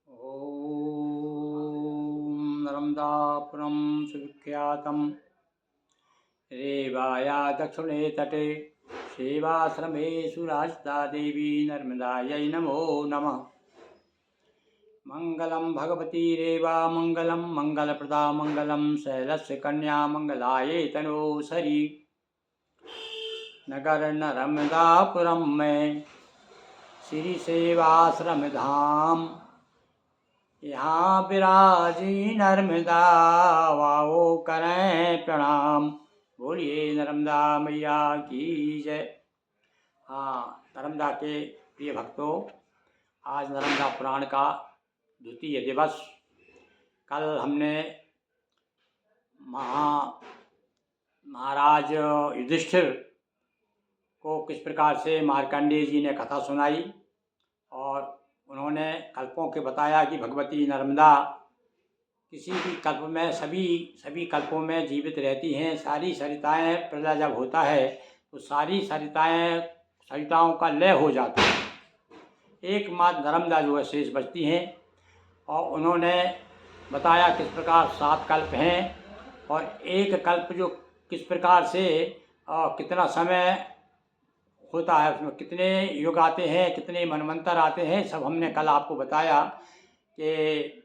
ॐ नर्मदापुरं सुविख्यातं रेवाया दक्षिणे तटे सेवाश्रमेषु राजता देवी नर्मदायै नमो नमः। मङ्गलं भगवती रेवा मङ्गलं मङ्गलप्रदा मङ्गलं शैलस्य कन्या मङ्गलायै तनोसरी। नगर नर्मदापुरम में श्री सेवाश्रम धाम, यहाँ विराजी नर्मदा वाओ करें प्रणाम। बोलिए नर्मदा मैया की जय। हाँ, नर्मदा के प्रिय भक्तों, आज नर्मदा पुराण का द्वितीय दिवस। कल हमने महाराज युधिष्ठिर को किस प्रकार से मार्कंडेय जी ने कथा सुनाई और उन्होंने कल्पों के बताया कि भगवती नर्मदा किसी भी कल्प में सभी कल्पों में जीवित रहती हैं। सारी सरिताएं प्रलय जब होता है तो सारी सरिताओं का लय हो जाता है, एकमात्र नर्मदा जो है शेष बचती हैं। और उन्होंने बताया किस प्रकार 7 कल्प हैं और एक कल्प जो किस प्रकार से कितना समय होता है, उसमें कितने युग आते हैं, कितने मनवंतर आते हैं, सब हमने कल आपको बताया कि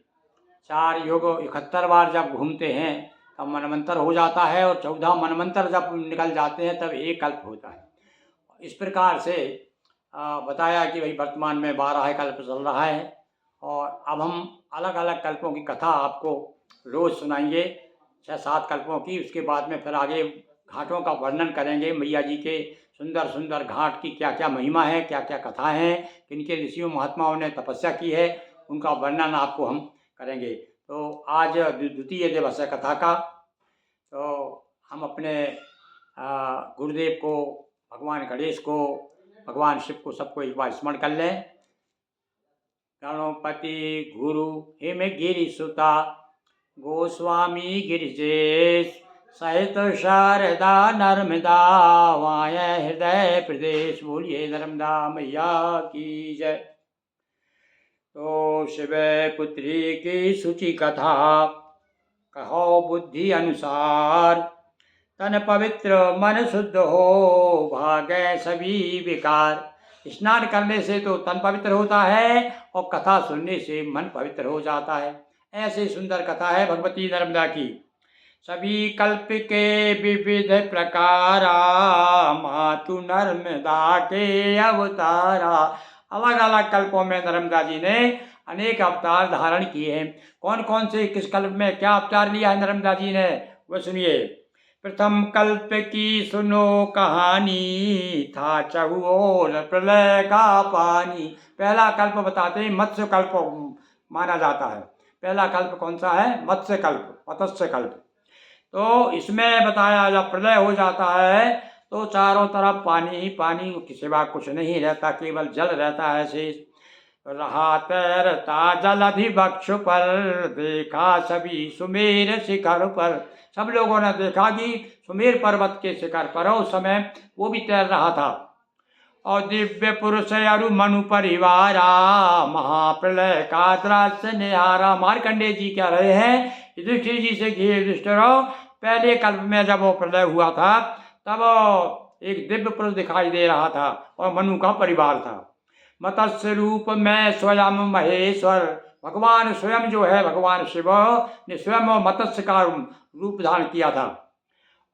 4 युग 71 बार जब घूमते हैं तब मनवंतर हो जाता है और 14 मनवंतर जब निकल जाते हैं तब एक कल्प होता है। इस प्रकार से बताया कि भाई वर्तमान में 12 कल्प चल रहा है और अब हम अलग अलग कल्पों की कथा आपको रोज़ सुनाएंगे, 6-7 कल्पों की। उसके बाद में फिर आगे घाटों का वर्णन करेंगे, मैया जी के सुंदर सुंदर घाट की क्या क्या महिमा है, क्या क्या कथा हैं, किनके ऋषियों महात्माओं ने तपस्या की है, उनका वर्णन आपको हम करेंगे। तो आज द्वितीय दिवस है कथा का। तो हम अपने गुरुदेव को, भगवान गणेश को, भगवान शिव को, सबको एक बार स्मरण कर लें। गणपति गुरु हिमगिरि सुता गोस्वामी गिरिजेश सहित शारदा नर्मदा वाय हृदय प्रदेश। बोलिए नर्मदा मैया की जय। तो शिव पुत्री की शुचि कथा कहो बुद्धि अनुसार, तन पवित्र मन शुद्ध हो भागे सभी विकार। स्नान करने से तो तन पवित्र होता है और कथा सुनने से मन पवित्र हो जाता है। ऐसे सुंदर कथा है भगवती नर्मदा की। सभी कल्प के विविध प्रकारा, मातु नर्मदा के अवतारा। अलग अलग कल्पों में नर्मदा जी ने अनेक अवतार धारण किए हैं। कौन कौन से किस कल्प में क्या अवतार लिया है नर्मदा जी ने, वो सुनिए। प्रथम कल्प की सुनो कहानी, था चहुओर प्रलय का पानी। पहला कल्प बताते हैं मत्स्य कल्प माना जाता है। पहला कल्प कौन सा है? मत्स्य कल्प, मत्स्य कल्प। तो इसमें बताया जब प्रलय हो जाता है तो चारों तरफ पानी ही पानी के सिवा कुछ नहीं रहता, केवल जल रहता है शेष। रहा तैरता जल अधिवक्ष पर, देखा सभी सुमेर शिखर पर। सब लोगों ने देखा कि सुमेर पर्वत के शिखर पर उस समय वो भी तैर रहा था। और दिव्य पुरुष अरु मनु परिवारा, महाप्रलय का दृश्य निहारा। मार्कंडेय जी कह रहे हैं युधिष्ठिर जी से कि युधिष्ठिर, पहले कल्प में जब वो प्रलय हुआ था तब एक दिव्य पुरुष दिखाई दे रहा था और मनु का परिवार था। मत्स्य रूप में स्वयं महेश्वर, भगवान स्वयं जो है भगवान शिव ने स्वयं मत्स्य का रूप धारण किया था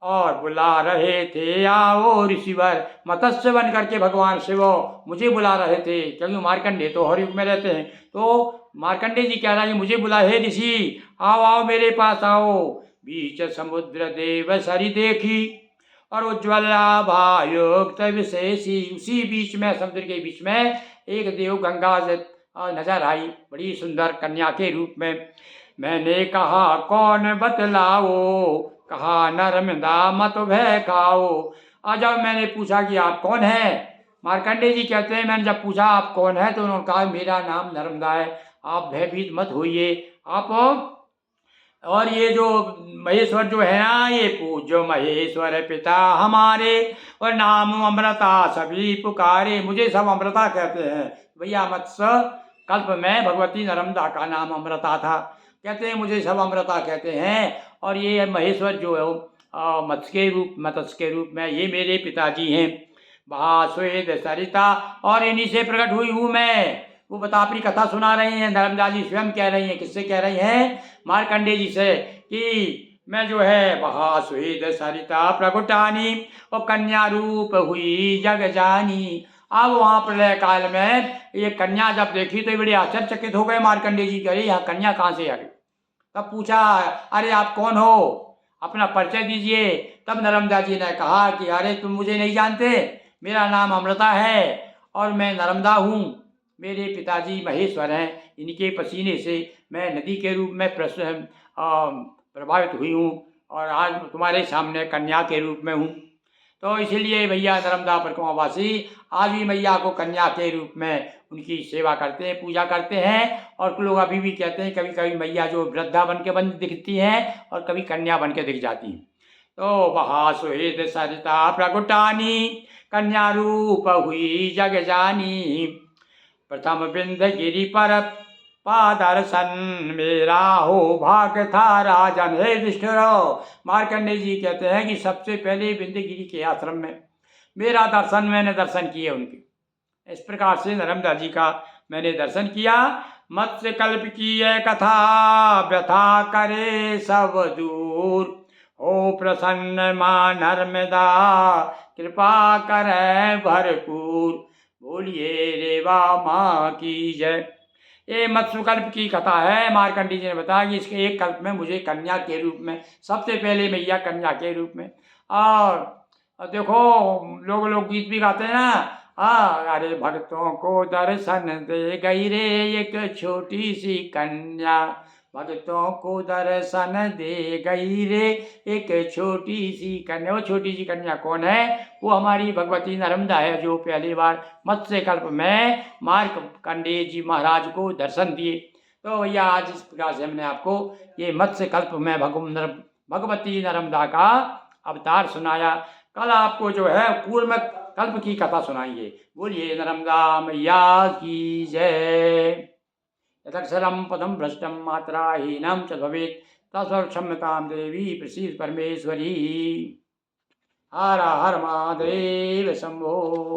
और बुला रहे थे आओ ऋषिवर। मत्स्य बन करके भगवान शिव मुझे बुला रहे थे, क्योंकि मार्कंडेय तो हर युग में रहते हैं। तो मार्कंडेय जी कह रहा है मुझे बुला, हे ऋषि आओ आओ मेरे पास आओ। बीच समुद्र देव सरी देखी और उज्ज्वला भायुक्त विशेषी। उसी बीच में, समुद्र के बीच में एक देव गंगा नजर आई, बड़ी सुंदर कन्या के रूप में। मैंने कहा कौन बतलाओ, कहा नर्मदा मत भय खाओ। आज जब मैंने पूछा कि आप कौन हैं, मार्कंडेय जी कहते हैं मैंने जब पूछा आप कौन है तो उन्होंने कहा मेरा नाम नर्मदा है, आप भयभीत मत होइए आप। और ये जो महेश्वर जो है ना, ये पूज्य महेश्वर पिता हमारे, और नाम अमृता सभी पुकारे। मुझे सब अमृता कहते हैं। भैया मत्स्य कल्प में भगवती नर्मदा का नाम अमृता था। कहते हैं मुझे सब अमृता कहते हैं, और ये महेश्वर जो है मत्स्य के रूप में ये मेरे पिताजी हैं। महाश्वेत सरिता, और इन्हीं से प्रकट हुई हूँ मैं। वो बता अपनी कथा सुना रही हैं, नर्मदा जी स्वयं कह रही हैं। किससे कह रही हैं? मार्कंडे जी से, कि मैं जो है महाश्वेत सरिता प्रगुटानी और कन्या रूप हुई जग जानी। अब वहाँ प्रलय काल में ये कन्या जब देखी तो ये बड़े आश्चर्यचकित हो गए मार्कंडे जी, कह रही यहाँ कन्या कहाँ से आ गई। तब पूछा, अरे आप कौन हो, अपना परिचय दीजिए। तब नर्मदा जी ने कहा कि अरे तुम मुझे नहीं जानते, मेरा नाम अमृता है और मैं नर्मदा हूँ। मेरे पिताजी महेश्वर हैं, इनके पसीने से मैं नदी के रूप में प्रभावित हुई हूँ, और आज तुम्हारे सामने कन्या के रूप में हूँ। तो इसलिए भैया नर्मदा परिक्रमावासी आज भी मैया को कन्या के रूप में उनकी सेवा करते हैं, पूजा करते हैं। और लोग अभी भी कहते हैं कभी कभी मैया जो वृद्धा बन के दिखती हैं और कभी कन्या बन के दिख जाती हैं। तो महाश्वेत सरिता प्रगुटानी कन्या रूप हुई जग जानी। प्रथम बिंद गिरि पर पादर्शन मेरा हो भाग्य था राजन। हे युधिष्ठिर, मार्कंडेय जी कहते हैं कि सबसे पहले बिंदगिरी के आश्रम में मेरा दर्शन, मैंने दर्शन किए उनके। इस प्रकार से नर्मदा जी का मैंने दर्शन किया। मत्स्य कल्प की यह कथा व्यथा करे सब दूर, हो प्रसन्न मां नर्मदा कृपा करे भरपूर। बोलिए रेवा माँ की जय। ये मत्स्य कल्प की कथा है। मार्कंडेय जी ने बताया कि इसके एक कल्प में मुझे कन्या के रूप में, सबसे पहले मैया कन्या के रूप में। और देखो लोग गीत भी गाते हैं ना, अरे भक्तों को दर्शन दे गई रे एक छोटी सी कन्या, भक्तों को दर्शन दे गई रे एक छोटी सी कन्या। वो छोटी सी कन्या कौन है? वो हमारी भगवती नर्मदा है, जो पहली बार मत्स्य कल्प में मार्कंडेय जी महाराज को दर्शन दिए। तो भैया आज इस प्रकार से हमने आपको ये मत्स्य कल्प में भगवती नर्मदा का अवतार सुनाया। कल आपको जो है पूर्व कल्प की कथा सुनाएंगे। बोलिए नर्मदा मैया की जय। यदक्षरं पदं भ्रष्टं मात्राहीनं च भवेत् तत्क्षम्यतां देवी प्रसीद परमेश्वरी। हर हर महादेव शंभो।